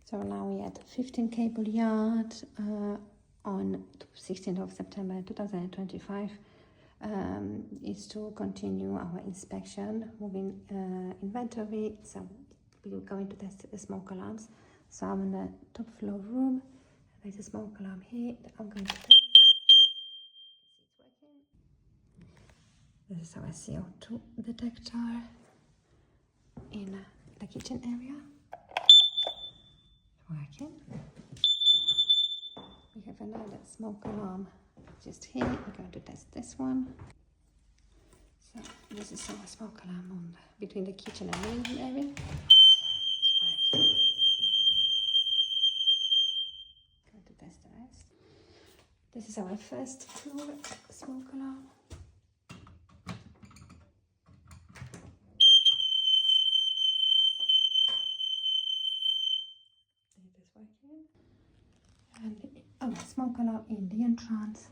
So now we at 15 cable yard on 16th of September 2025 is to continue our inspection, moving inventory. So we're going to test the smoke alarms. So I'm in the top floor room. There's a smoke alarm here that I'm going to test. It's working. This is our CO2 detector in the kitchen area. Working. We have another smoke alarm just here. We're going to test this one. So this is our smoke alarm on between the kitchen and living area. It's working. Going to test the rest. This is our first floor smoke alarm. It is working. And our smoke alarm in the entrance.